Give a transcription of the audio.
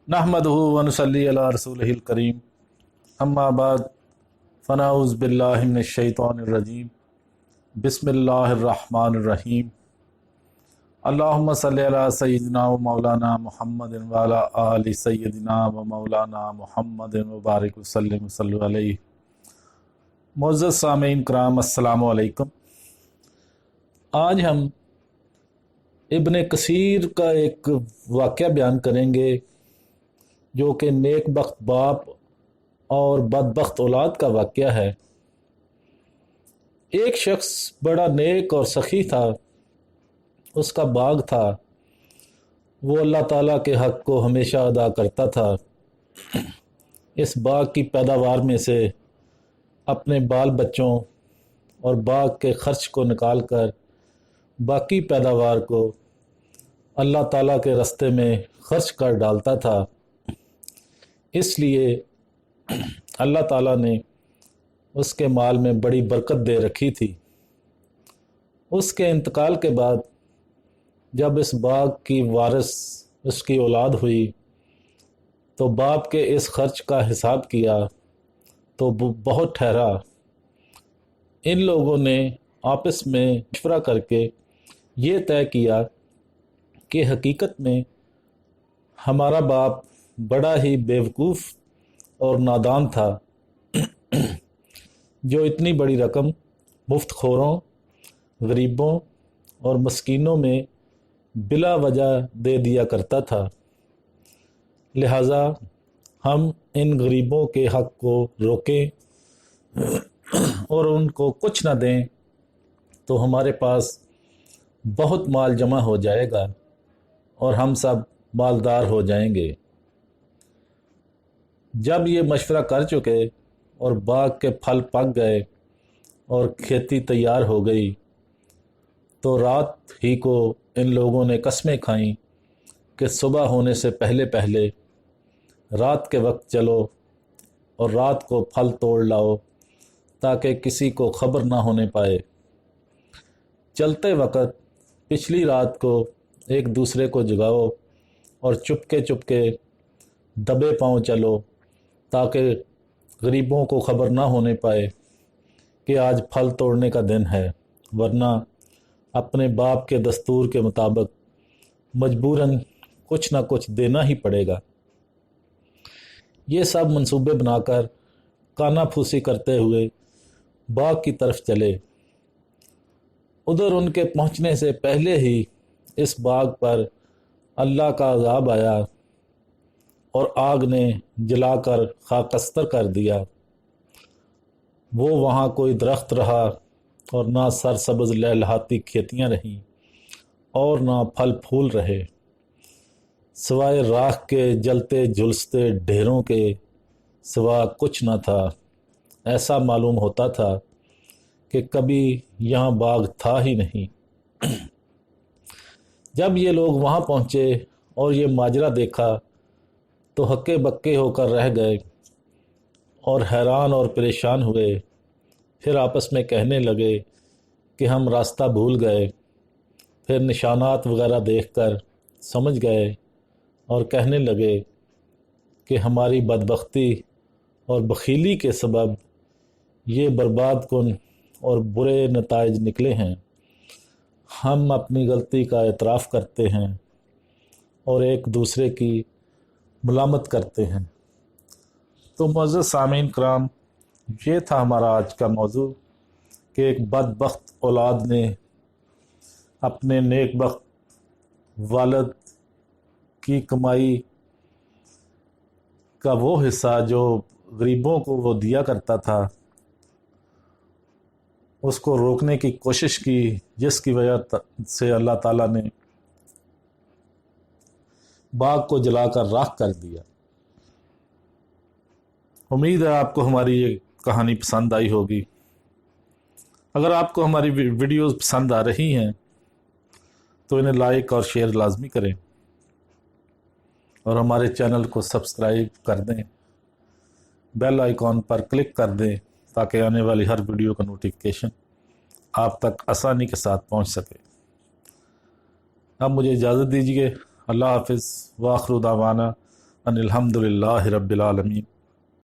नहमदुहु व नुसल्ली अला रसूलिहिल करीम अम्मा बाद फ़नऊज़ु बिल्लाहि मिनश शैतानिर रजीम बिस्मिल्लाहिर रहमानिर रहीम अल्लाहुम्मा सल्लि अला सय्यिदिना व मौलाना मुहम्मदिन व अला आलि सय्यिदिना व मौलाना मुहम्मदिन व बारिक वसल्लिम सल्लु अलैहि। मुअज़्ज़ज़ सामीन कराम अस्सलामु अलैकुम। आज हम इब्ने कसीर का एक वाक़या बयान करेंगे जो कि नेकबख्त बाप और बदबख्त औलाद का वाक़या है। एक शख्स बड़ा नेक और सखी था, उसका बाग था, वो अल्लाह ताला के हक़ को हमेशा अदा करता था। इस बाग की पैदावार में से अपने बाल बच्चों और बाग के खर्च को निकाल कर बाकी पैदावार को अल्लाह ताला के रास्ते में खर्च कर डालता था। इसलिए अल्लाह ताला ने उसके माल में बड़ी बरकत दे रखी थी। उसके इंतकाल के बाद जब इस बाग की वारिस उसकी औलाद हुई तो बाप के इस खर्च का हिसाब किया तो बहुत ठहरा। इन लोगों ने आपस में मशवरा करके ये तय किया कि हकीकत में हमारा बाप बड़ा ही बेवकूफ़ और नादान था जो इतनी बड़ी रकम मुफ्तखोरों, गरीबों और मस्कीनों में बिला वजह दे दिया करता था। लिहाजा हम इन गरीबों के हक़ को रोकें और उनको कुछ न दें तो हमारे पास बहुत माल जमा हो जाएगा और हम सब मालदार हो जाएंगे। जब ये मशवरा कर चुके और बाग के फल पक गए और खेती तैयार हो गई तो रात ही को इन लोगों ने कस्में खाईं कि सुबह होने से पहले पहले रात के वक्त चलो और रात को फल तोड़ लाओ ताकि किसी को खबर ना होने पाए। चलते वक्त पिछली रात को एक दूसरे को जगाओ और चुपके चुपके दबे पांव चलो ताकि गरीबों को खबर ना होने पाए कि आज फल तोड़ने का दिन है, वरना अपने बाप के दस्तूर के मुताबिक मजबूरन कुछ ना कुछ देना ही पड़ेगा। ये सब मंसूबे बनाकर काना फूसी करते हुए बाग की तरफ चले। उधर उनके पहुंचने से पहले ही इस बाग पर अल्लाह का अज़ाब आया और आग ने जलाकर खाकस्तर कर दिया। वो वहाँ कोई दरख्त रहा और ना सरसब्ज़ लहलहाती खेतियाँ रहीं और ना फल फूल रहे, सिवाय राख के जलते झुलसते ढेरों के सिवा कुछ न था। ऐसा मालूम होता था कि कभी यहाँ बाग था ही नहीं। जब ये लोग वहाँ पहुँचे और ये माजरा देखा तो हक्के बक्के होकर रह गए और हैरान और परेशान हुए। फिर आपस में कहने लगे कि हम रास्ता भूल गए। फिर निशानात वगैरह देखकर समझ गए और कहने लगे कि हमारी बदबख्ती और बखीली के सबब ये बर्बाद कुन और बुरे नताइज निकले हैं। हम अपनी गलती का एतराफ़ करते हैं और एक दूसरे की मुलामत करते हैं। तो मुअज़्ज़ज़ सामीन कराम, ये था हमारा आज का मौजू कि एक बदबख्त औलाद ने अपने नेकबख्त वालिद की कमाई का वो हिस्सा जो गरीबों को वो दिया करता था उसको रोकने की कोशिश की, जिसकी वजह से अल्लाह ताला ने बाग को जलाकर राख कर दिया। उम्मीद है आपको हमारी ये कहानी पसंद आई होगी। अगर आपको हमारी वीडियोस पसंद आ रही हैं तो इन्हें लाइक और शेयर लाजमी करें और हमारे चैनल को सब्सक्राइब कर दें, बेल आइकॉन पर क्लिक कर दें ताकि आने वाली हर वीडियो का नोटिफिकेशन आप तक आसानी के साथ पहुंच सके। अब मुझे इजाज़त दीजिए। अल्लाह हाफ़िज़ व आखिर दावाना ان الحمد للہ رب العالمین۔